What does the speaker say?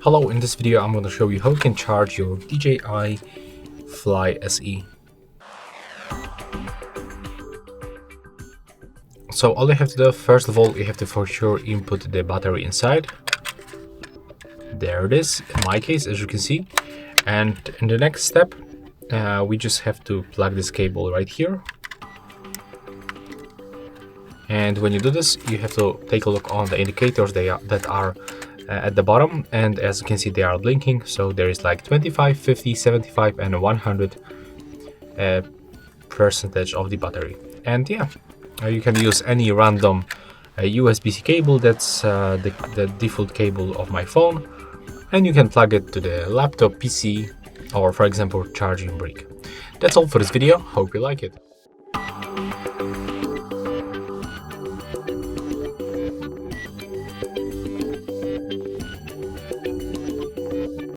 Hello, in this video I'm going to show you how you can charge your DJI Fly SE. So all you have to do, first of all, you have to for sure input the battery inside. There it is, in my case, as you can see. And in the next step, we just have to plug this cable right here. And when you do this, you have to take a look on the indicators that are at the bottom, and as you can see they are blinking. So there is like 25, 50, 75 and 100 percentage of the battery. And yeah, you can use any random USB-C cable. That's the default cable of my phone, and you can plug it to the laptop, PC, or for example charging brick. That's all for this video. Hope you like it.